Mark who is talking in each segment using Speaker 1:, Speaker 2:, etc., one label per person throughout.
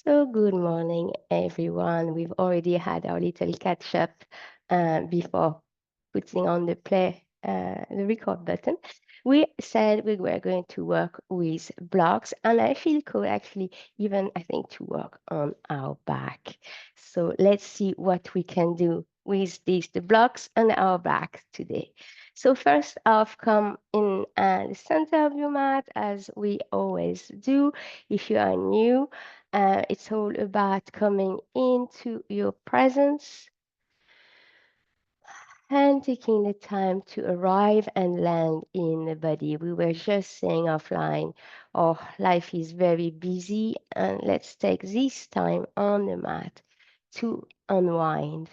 Speaker 1: So, good morning, everyone. We've already had our little catch up before putting on the record button. We said we were going to work with blocks, and I feel cool actually, even I think to work on our back. So, let's see what we can do with the blocks on our back today. So, first off, come in the center of your mat as we always do. If you are new, it's all about coming into your presence and taking the time to arrive and land in the body. We were just saying offline, oh, life is very busy, and let's take this time on the mat to unwind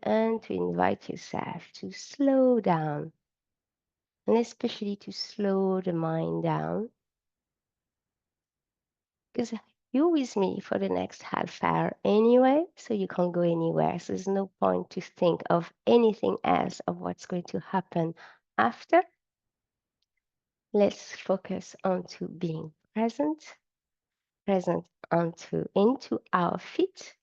Speaker 1: and to invite yourself to slow down, and especially to slow the mind down because you're with me for the next half hour anyway, so you can't go anywhere. So there's no point to think of anything else of what's going to happen after. Let's focus on to being present onto into our feet.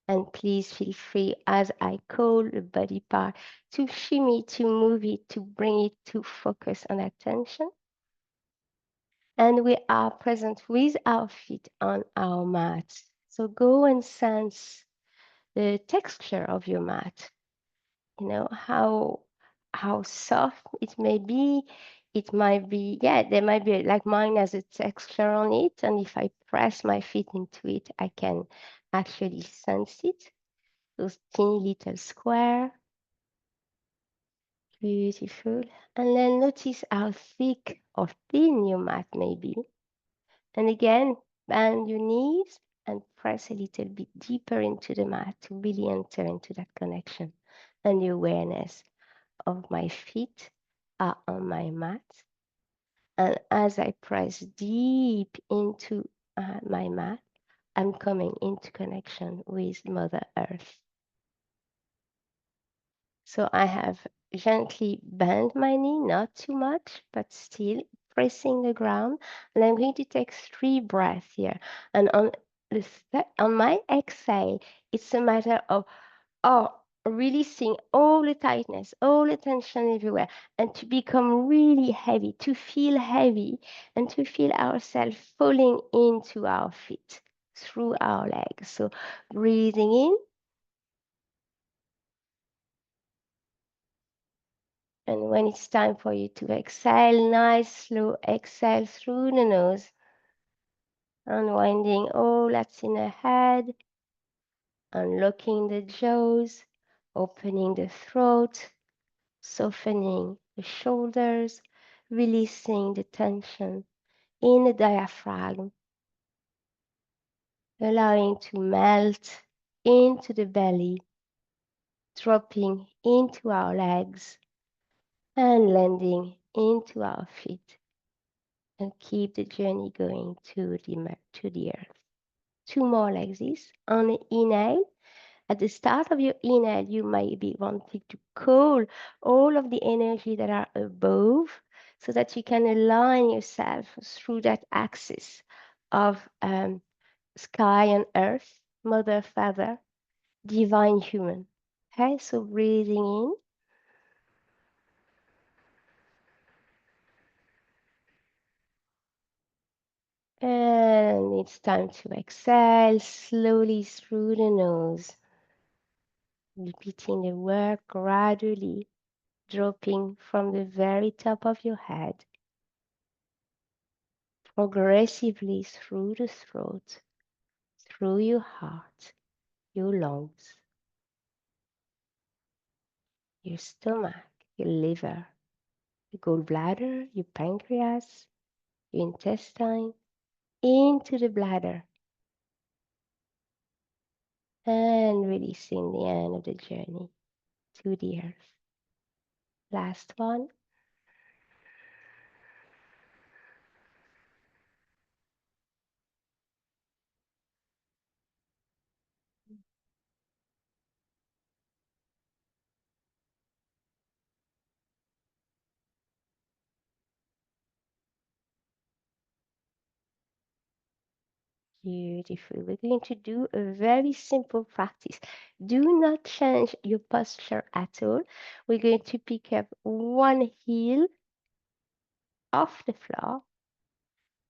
Speaker 1: And please feel free as I call the body part to shimmy, to move it, to bring it to focus and attention. And we are present with our feet on our mat. So go and sense the texture of your mat. You know how soft it may be. It might be, yeah, there might be like mine has a texture on it, and if I press my feet into it, I can actually sense it. Those teeny little square, beautiful. And then notice how thick or thin your mat may be. And again, bend your knees and press a little bit deeper into the mat to really enter into that connection and the awareness of my feet are on my mat. And as I press deep into my mat, I'm coming into connection with Mother Earth. So I have gently bent my knee, not too much, but still pressing the ground. And I'm going to take 3 breaths here. And on my exhale, it's a matter of releasing all the tightness, all the tension everywhere, and to become really heavy, to feel heavy, and to feel ourselves falling into our feet through our legs. So breathing in. And when it's time for you to exhale, nice slow exhale through the nose, unwinding all that's in the head, unlocking the jaws, opening the throat, softening the shoulders, releasing the tension in the diaphragm, allowing to melt into the belly, dropping into our legs, and landing into our feet. And keep the journey going to the earth. 2 more like this. On the inhale, at the start of your inhale, you might be wanting to call all of the energy that are above so that you can align yourself through that axis of sky and earth, mother, father, divine human. Okay, so breathing in. And it's time to exhale slowly through the nose. Repeating the work gradually, dropping from the very top of your head, progressively through the throat, through your heart, your lungs, your stomach, your liver, your gallbladder, your pancreas, your intestine, into the bladder, and releasing the end of the journey to the earth. Last one. Beautiful. We're going to do a very simple practice. Do not change your posture at all. We're going to pick up one heel off the floor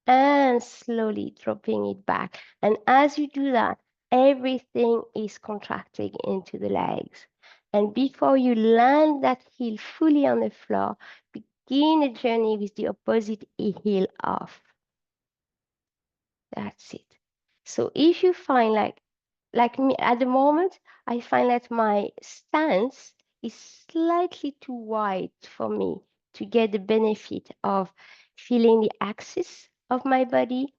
Speaker 1: and slowly dropping it back. And as you do that, everything is contracting into the legs. And before you land that heel fully on the floor, begin a journey with the opposite heel off. That's it. So if you find like me at the moment, I find that my stance is slightly too wide for me to get the benefit of feeling the axis of my body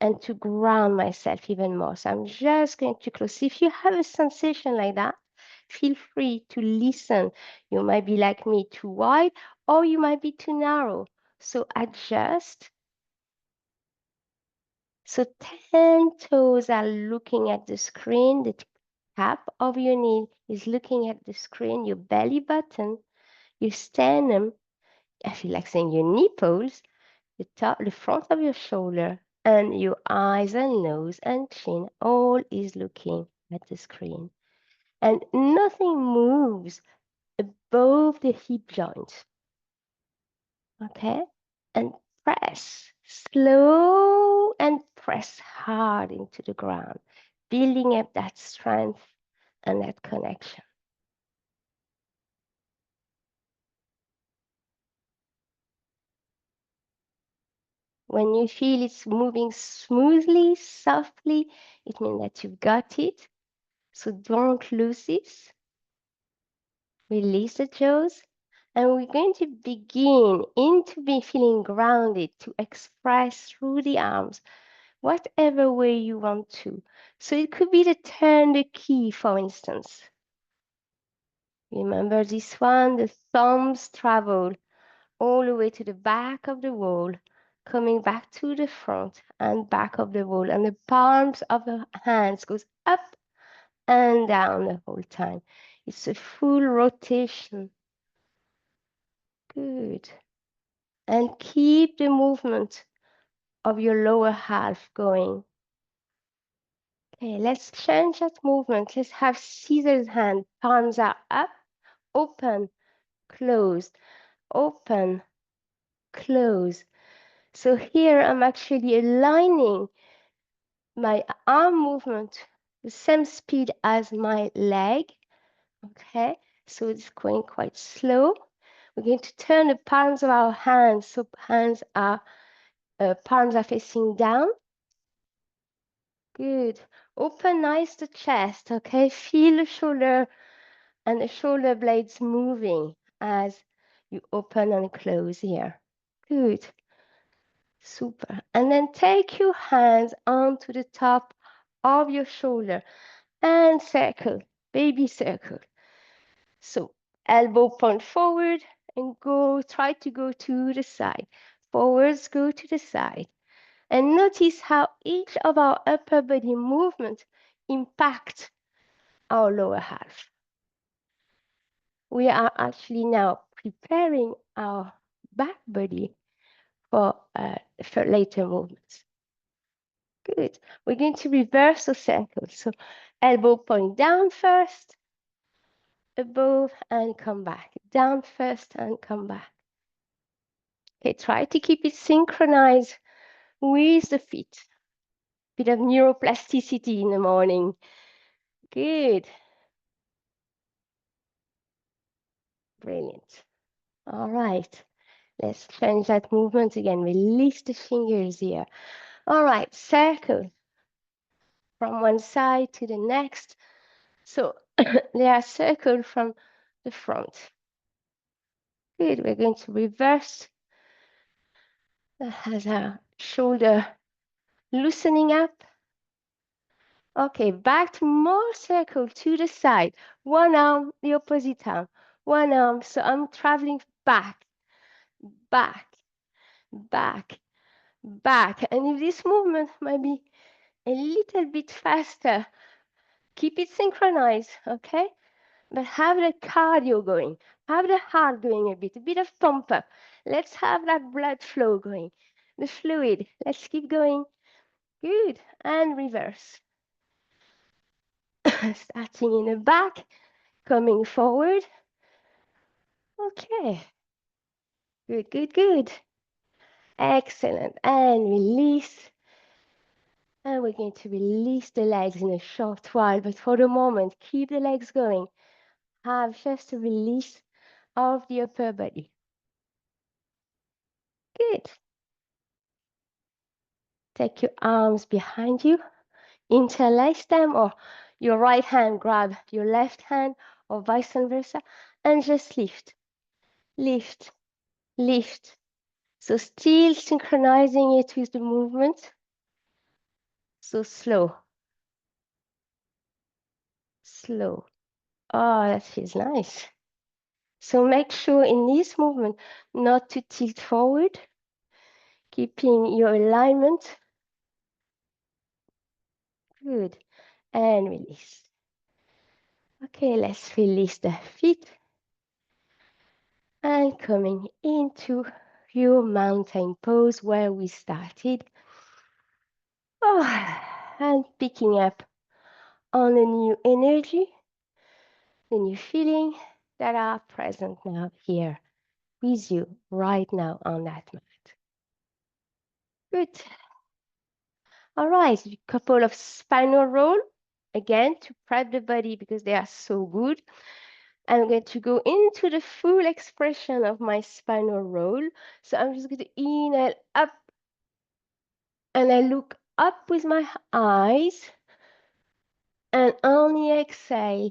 Speaker 1: and to ground myself even more. So I'm just going to close. If you have a sensation like that, feel free to listen. You might be like me, too wide, or you might be too narrow. So adjust. So 10 toes are looking at the screen. The cap of your knee is looking at the screen. Your belly button, your sternum, I feel like saying your nipples, the top, the front of your shoulder, and your eyes and nose and chin all is looking at the screen. And nothing moves above the hip joint. Okay? And press, slow and press hard into the ground, building up that strength and that connection. When you feel it's moving smoothly, softly, it means that you've got it. So don't lose this. Release the jaws. And we're going to begin into be feeling grounded to express through the arms, whatever way you want to. So it could be to turn the key, for instance. Remember this one, the thumbs travel all the way to the back of the wall, coming back to the front and back of the wall, and the palms of the hands goes up and down the whole time. It's a full rotation. Good. And keep the movement of your lower half going. Okay, let's change that movement. Let's have scissors hand. Palms are up, open, close, open, close. So here I'm actually aligning my arm movement the same speed as my leg. Okay, so it's going quite slow. We're going to turn the palms of our hands. So palms are facing down. Good. Open nice the chest. Okay, feel the shoulder and the shoulder blades moving as you open and close here. Good. Super. And then take your hands onto the top of your shoulder and circle, baby circle. So elbow point forward and try to go to the side. Forwards, go to the side. And notice how each of our upper body movements impact our lower half. We are actually now preparing our back body for later movements. Good. We're going to reverse the circle. So elbow point down first, above and come back. Down first and come back. Okay, try to keep it synchronized with the feet. Bit of neuroplasticity in the morning. Good. Brilliant. All right. Let's change that movement again. Release the fingers here. All right, circle from one side to the next. So they are circled from the front. Good. We're going to reverse. That has our shoulder loosening up. Okay, back to more circle to the side. One arm, the opposite arm. One arm, so I'm traveling back, back, back, back. And if this movement might be a little bit faster, keep it synchronized, okay? But have the cardio going, have the heart going a bit of pump up. Let's have that blood flow going, the fluid. Let's keep going. Good. And reverse. Starting in the back, coming forward. Okay. Good, good, good. Excellent. And release. And we're going to release the legs in a short while, but for the moment, keep the legs going. Have just a release of the upper body. Good. Take your arms behind you, interlace them, or your right hand grab your left hand, or vice versa, and just lift, lift, lift. So still synchronizing it with the movement. So slow, slow. Oh, that feels nice. So make sure in this movement not to tilt forward, keeping your alignment. Good. And release. Okay, let's release the feet. And coming into your mountain pose where we started. Oh, and picking up on the new energy, the new feeling that are present now here with you right now on that mat. Good. All right, a couple of spinal roll again to prep the body because they are so good. I'm going to go into the full expression of my spinal roll. So I'm just going to inhale up and I look up with my eyes and only exhale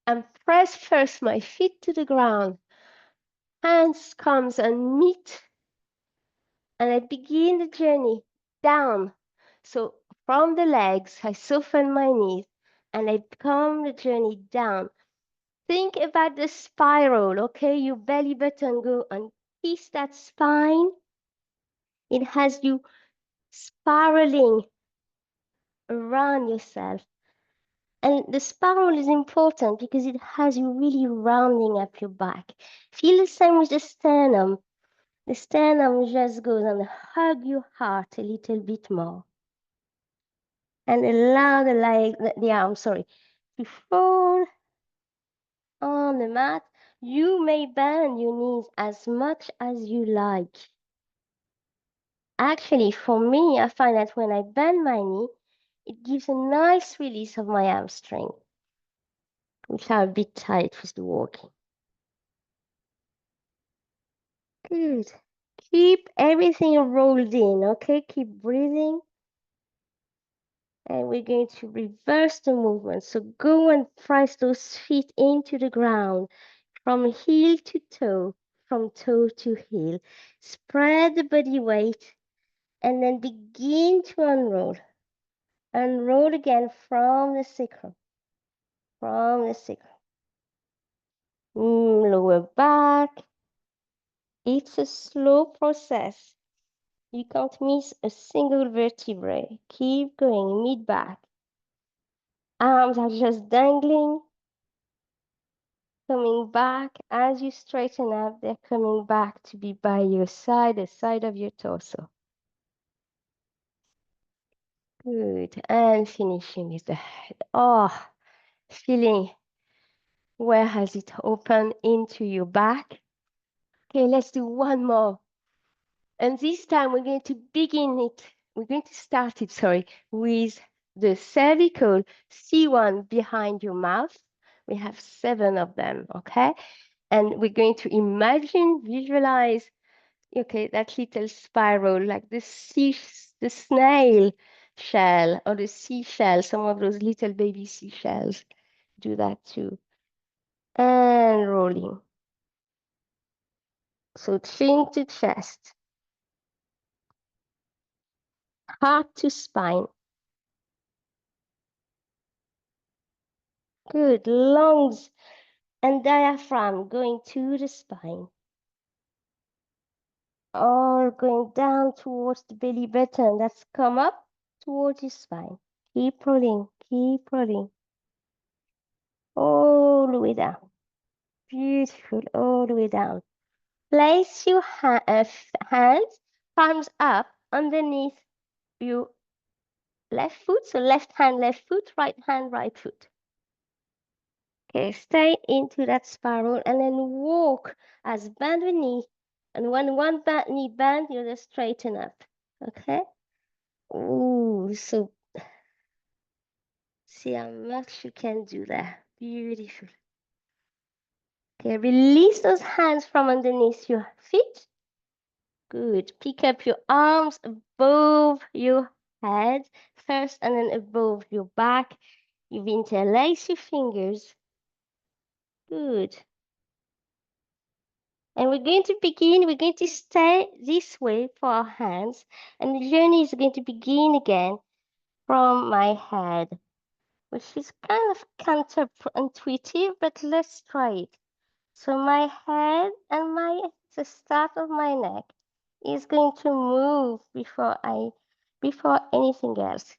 Speaker 1: and press first my feet to the ground. Hands comes and meet and I begin the journey down. So from the legs, I soften my knees and I come the journey down. Think about the spiral, okay? Your belly button go and kiss that spine. It has you spiraling around yourself. And the spiral is important because it has you really rounding up your back. Feel the same with the sternum. The sternum just goes and hug your heart a little bit more. And allow the arm, sorry, to fall on the mat. You may bend your knees as much as you like. Actually, for me, I find that when I bend my knee, it gives a nice release of my hamstring, which are a bit tight with the walking. Good. Keep everything rolled in, okay? Keep breathing. And we're going to reverse the movement. So go and press those feet into the ground from heel to toe, from toe to heel. Spread the body weight and then begin to unroll. Unroll again from the sacrum. From the sacrum. Lower back. It's a slow process. You can't miss a single vertebrae. Keep going, mid back. Arms are just dangling. Coming back as you straighten up, they're coming back to be by your side, the side of your torso. Good. And finishing with the head. Oh, feeling where has it opened into your back. Okay, let's do one more. And this time we're going to begin it. We're going to start it, sorry, with the cervical C1 behind your mouth. We have 7 of them, okay? And we're going to imagine, visualize, okay, that little spiral, like the snail shell or the seashell, some of those little baby seashells do that too. And rolling. So chin to chest, heart to spine. Good. Lungs and diaphragm going to the spine. All going down towards the belly button. That's come up towards your spine. Keep rolling. Keep rolling. All the way down. Beautiful. All the way down. Place your hands, palms up underneath you left foot. So left hand, left foot, right foot. Okay, stay into that spiral and then walk as bend the knee. And when one knee bend, you just straighten up. Okay? Ooh, so see how much you can do there. Beautiful. Okay, release those hands from underneath your feet. Good. Pick up your arms above your head first and then above your back. You interlace your fingers. Good. And we're going to stay this way for our hands. And the journey is going to begin again from my head, which is kind of counterintuitive, but let's try it. So my head and the start of my neck is going to move before anything else.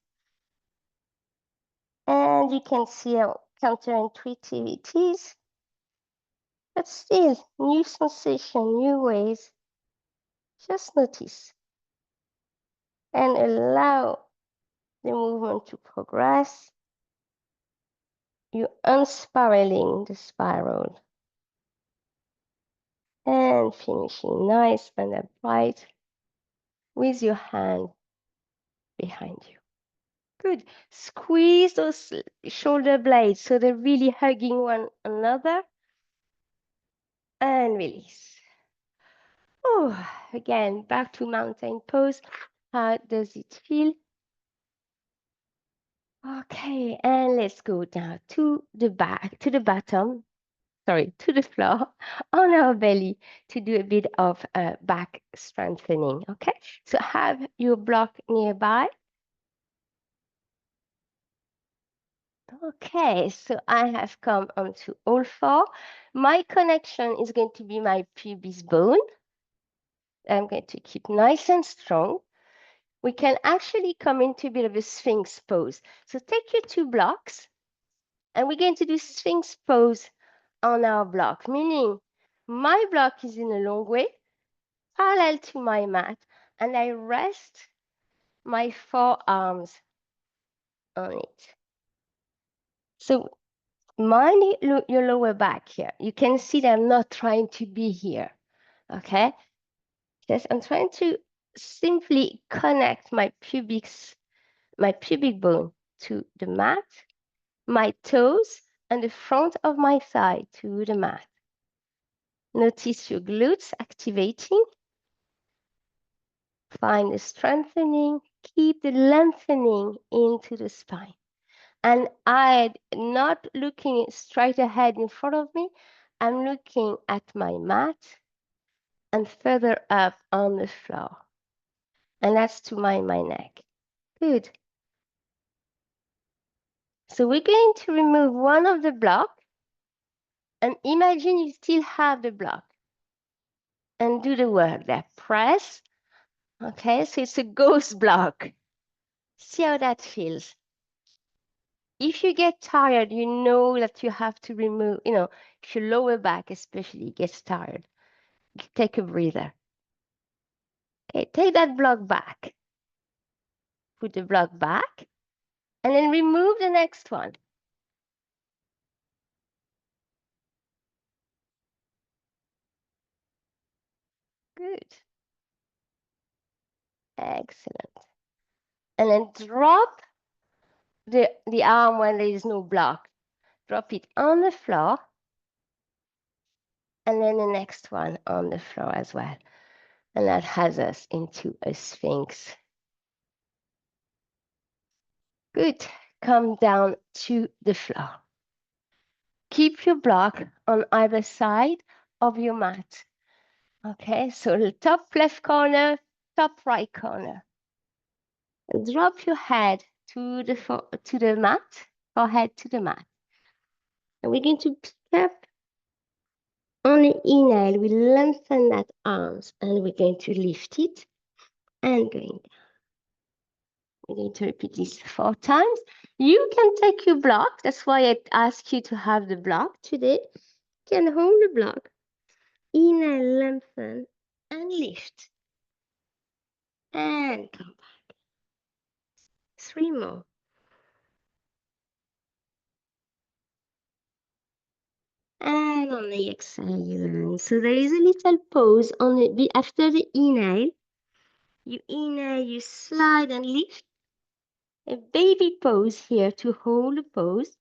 Speaker 1: And you can see how counterintuitive it is. But still, new sensation, new ways. Just notice and allow the movement to progress. You're unspiraling the spiral and finishing nice and upright with your hand behind you. Good. Squeeze those shoulder blades so they're really hugging one another and release. Oh, again, back to mountain pose. How does it feel? Okay, and let's go down to the back, to the bottom, sorry, to the floor on our belly to do a bit of back strengthening. Okay, so have your block nearby. Okay, so I have come onto all four. My connection is going to be my pubis bone. I'm going to keep nice and strong. We can actually come into a bit of a Sphynx pose. So take your two blocks, and we're going to do Sphynx pose on our block, meaning my block is in a long way, parallel to my mat, and I rest my forearms on it. So mind your lower back here. You can see that I'm not trying to be here, okay? Yes, I'm trying to simply connect my pubic bone to the mat, my toes, and the front of my thigh to the mat. Notice your glutes activating. Find the strengthening. Keep the lengthening into the spine. And I'm not looking straight ahead in front of me. I'm looking at my mat and further up on the floor. And that's to my neck. Good. So we're going to remove one of the block and imagine you still have the block. And do the work there. Press. Okay, so it's a ghost block. See how that feels. If you get tired, you know that you have to remove, if your lower back especially gets tired, take a breather. Okay, take that block back. Put the block back, and then remove the next one. Good. Excellent. And then drop the arm when there is no block. Drop it on the floor, and then the next one on the floor as well. And that has us into a Sphynx. Good. Come down to the floor. Keep your block on either side of your mat. Okay, so the top left corner, top right corner. And drop your head to the mat, forehead to the mat. And we're going to pick up on the inhale. We lengthen that arms and we're going to lift it and going down. We're going to repeat this 4 times. You can take your block. That's why I asked you to have the block today. You can hold the block. Inhale, lengthen, and lift. And come back. 3 more. And on the exhale, you land. So there is a little pause on the after the inhale. You inhale, you slide and lift. A baby pose here to hold a pose.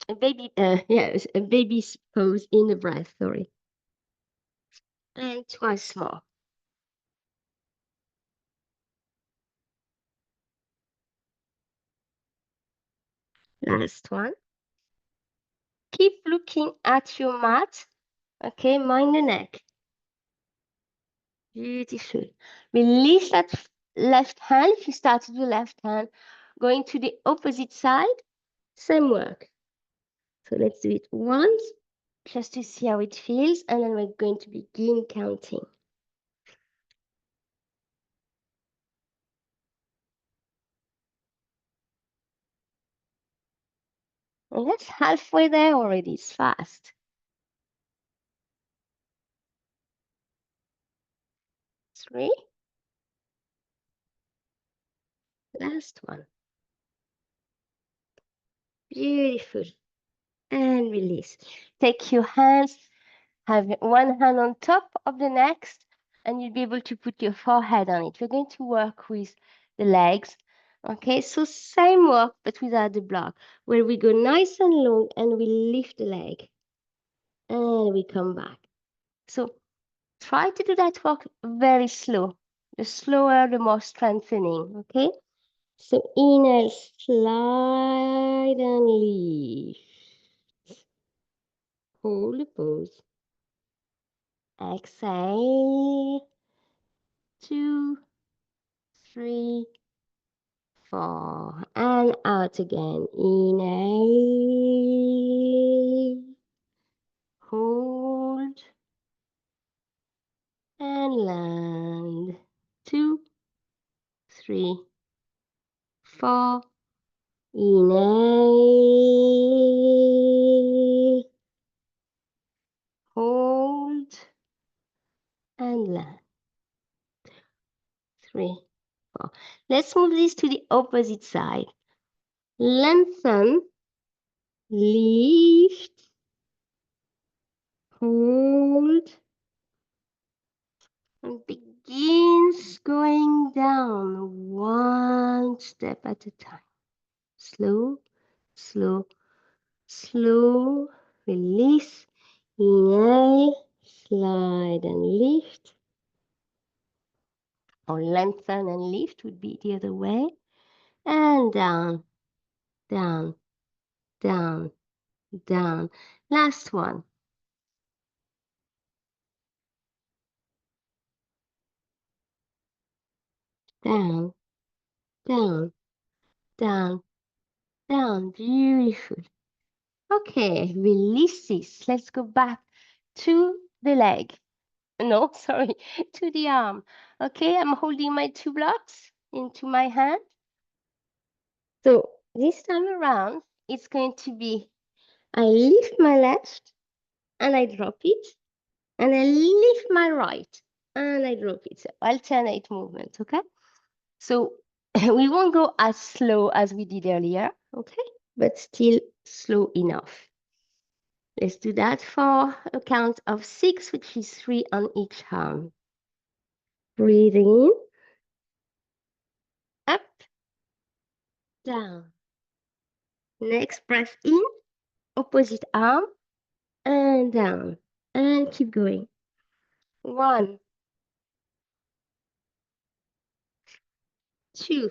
Speaker 1: A baby, yes, a baby pose in the breath, sorry. And twice more. Last one. Keep looking at your mat. Okay, mind the neck. Beautiful. Release that left hand. If you start with the left hand, going to the opposite side, same work. So let's do it once, just to see how it feels, and then we're going to begin counting. And that's halfway there already. It's fast. 3. Last one. Beautiful. And release. Take your hands, have one hand on top of the next, and you'll be able to put your forehead on it. We're going to work with the legs. Okay, so same work, but without the block, where we go nice and long and we lift the leg. And we come back. So try to do that work very slow. The slower, the more strengthening, okay? So inhale, slide and lift. Hold the pose. Exhale. 2, 3, 4. And out again. Inhale. Hold. And land. 2, 3, 4. Inhale. Hold. And land. 3, 4. Let's move this to the opposite side. Lengthen, lift, hold, and begins going down one step at a time. Slow, slow, slow. Release. Inhale, slide and lift. Or lengthen and lift would be the other way. And down, down, down, down. Last one. Down, down, down, down. Beautiful. Okay, release this. Let's go back to the leg. No, sorry, to the arm. Okay, I'm holding my 2 blocks into my hand. So this time around, it's going to be, I lift my left and I drop it, and I lift my right and I drop it. So alternate movement, okay? So we won't go as slow as we did earlier, okay? But still slow enough. Let's do that for a count of 6, which is 3 on each arm. Breathing in, up, down. Next breath in, opposite arm, and down. And keep going. 1, 2,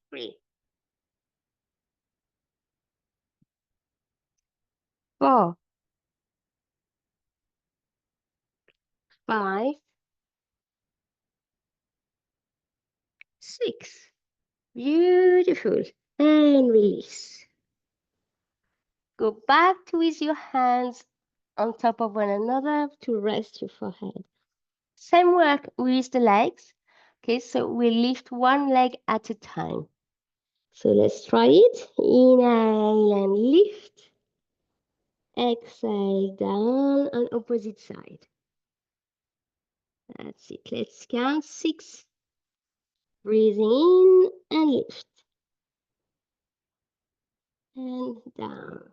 Speaker 1: 3, 4, 5, 6. Beautiful. And release. Go back to with your hands on top of one another to rest your forehead. Same work with the legs. Okay, so we lift one leg at a time. So let's try it. Inhale and lift. Exhale down on opposite side. That's it. Let's count 6. Breathing in and lift. And down.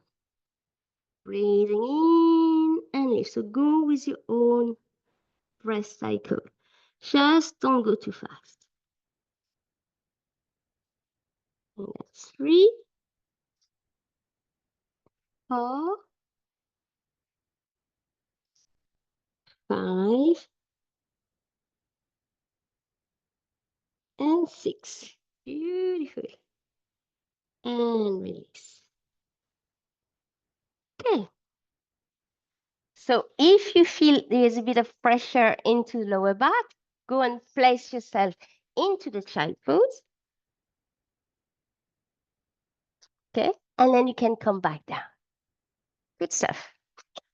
Speaker 1: Breathing in and lift. So go with your own breath cycle. Just don't go too fast. And that's 3, 4, 5, and 6. Beautiful. And release. Okay. So if you feel there's a bit of pressure into the lower back, go and place yourself into the child pose. Okay. And then you can come back down. Good stuff.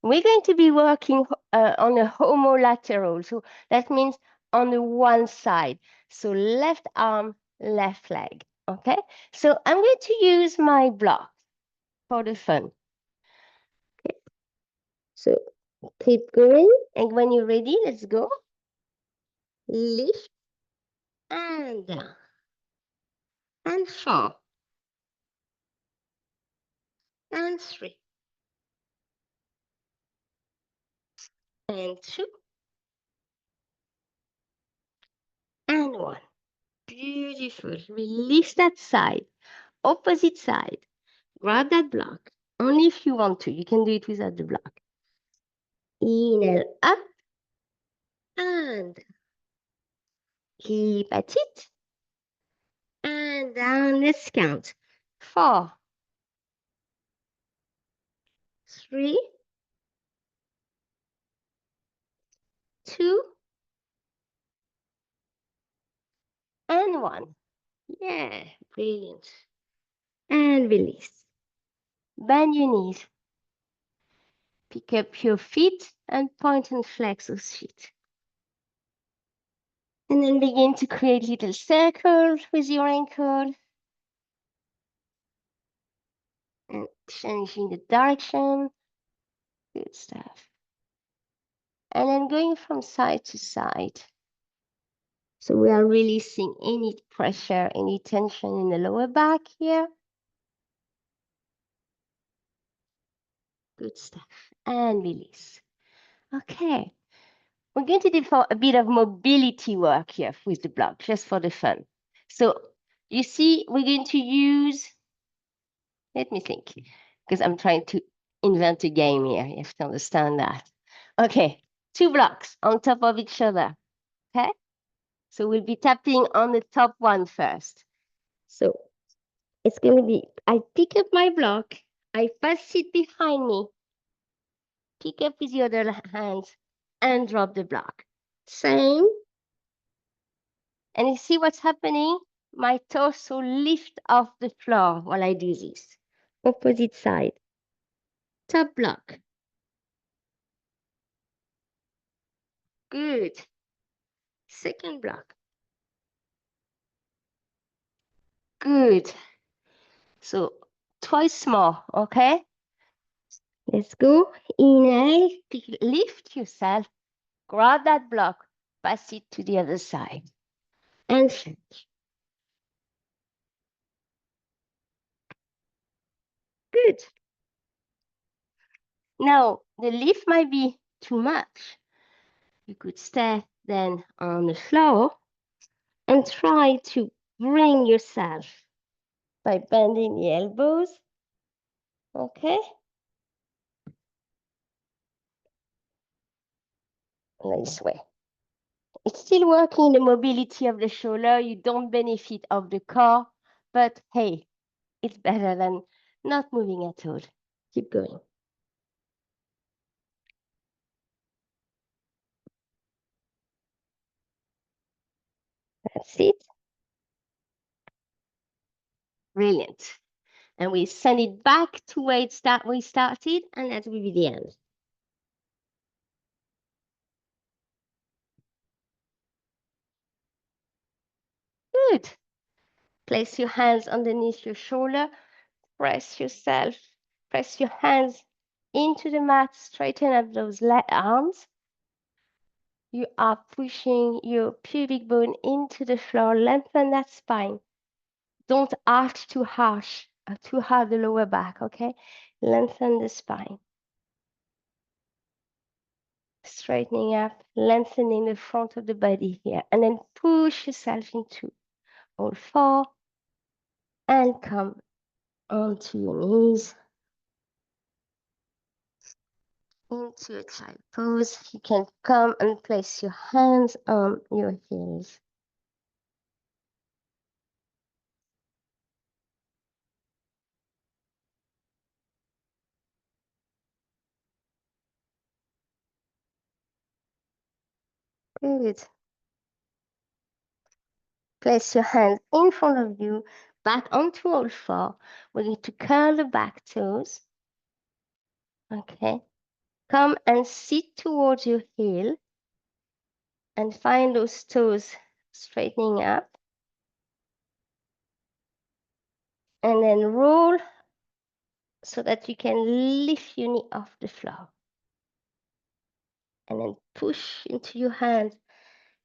Speaker 1: We're going to be working on a homolateral. So that means on the one side. So left arm, left leg. Okay. So I'm going to use my block for the fun. Okay. So keep going. And when you're ready, let's go. Lift and down. And 4. And 3. And 2. And 1. Beautiful. Release that side. Opposite side. Grab that block. Only if you want to. You can do it without the block. Inhale up. And keep at it. And down. Let's count. 4. 3. 2. And 1. Yeah. Brilliant. And release. Bend your knees. Pick up your feet and point and flex those feet. And then begin to create little circles with your ankle. And changing the direction. Good stuff. And then going from side to side. So we are releasing any pressure, any tension in the lower back here. Good stuff. And release. Okay. We're going to do a bit of mobility work here with the block, just for the fun. So you see, we're going to use, let me think, because I'm trying to invent a game here. You have to understand that. Okay, 2 blocks on top of each other. Okay, so we'll be tapping on the top one first. So it's going to be, I pick up my block, I pass it behind me, pick up with the other hand, and drop the block. Same. And you see what's happening? My torso lift off the floor while I do this. Opposite side. Top block. Good. Second block. Good. So twice more, okay? Let's go. Inhale, lift yourself, grab that block, pass it to the other side. And finish. Good. Now, the lift might be too much. You could stay then on the floor and try to bring yourself by bending the elbows. Okay? This way. It's still working the mobility of the shoulder. You don't benefit of the core, but hey, it's better than not moving at all. Keep going. That's it. Brilliant. And we send it back to where we started, and that will be the end. Good. Place your hands underneath your shoulder. Press yourself. Press your hands into the mat. Straighten up those arms. You are pushing your pubic bone into the floor. Lengthen that spine. Don't arch too harsh, too hard the lower back, okay? Lengthen the spine. Straightening up, lengthening the front of the body here. And then push yourself into all four and come onto your knees into a child pose. You can come and place your hands on your heels. Good. Place your hands in front of you, back onto all four. We're going to curl the back toes. Okay. Come and sit towards your heel and find those toes straightening up. And then roll so that you can lift your knee off the floor. And then push into your hands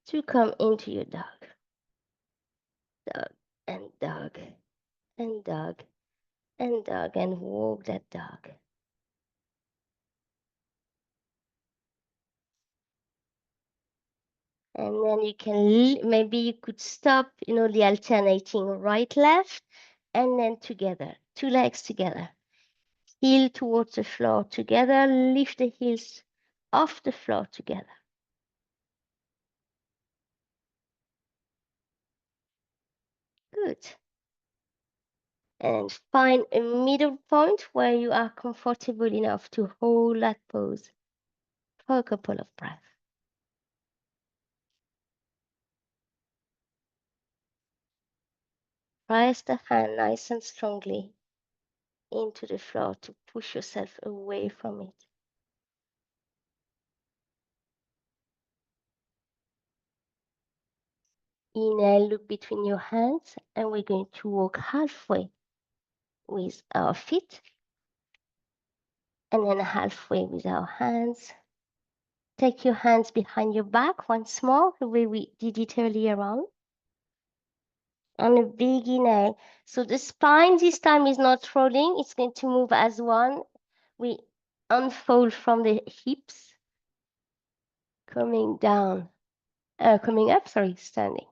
Speaker 1: to come into your dog. Dog and dog and dog and dog, and walk that dog. And then you can, maybe you could stop, the alternating right, left, and then together, two legs together. Heel towards the floor together, lift the heels off the floor together. Good. And find a middle point where you are comfortable enough to hold that pose for a couple of breaths. Press the hand nice and strongly into the floor to push yourself away from it. Inhale, look between your hands, and we're going to walk halfway with our feet, and then halfway with our hands. Take your hands behind your back once more, the way we did it earlier on. And a big inhale. So the spine this time is not rolling, it's going to move as one. We unfold from the hips, coming down, coming up, sorry, standing.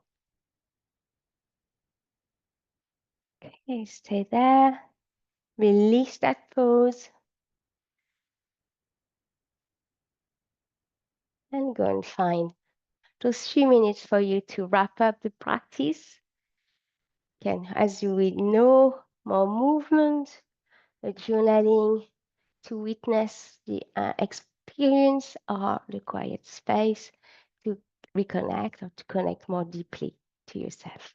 Speaker 1: Okay, stay there. Release that pose. And go and find those few minutes for you to wrap up the practice. Again, as you will know, more movement, journaling to witness the experience or the quiet space to reconnect or to connect more deeply to yourself.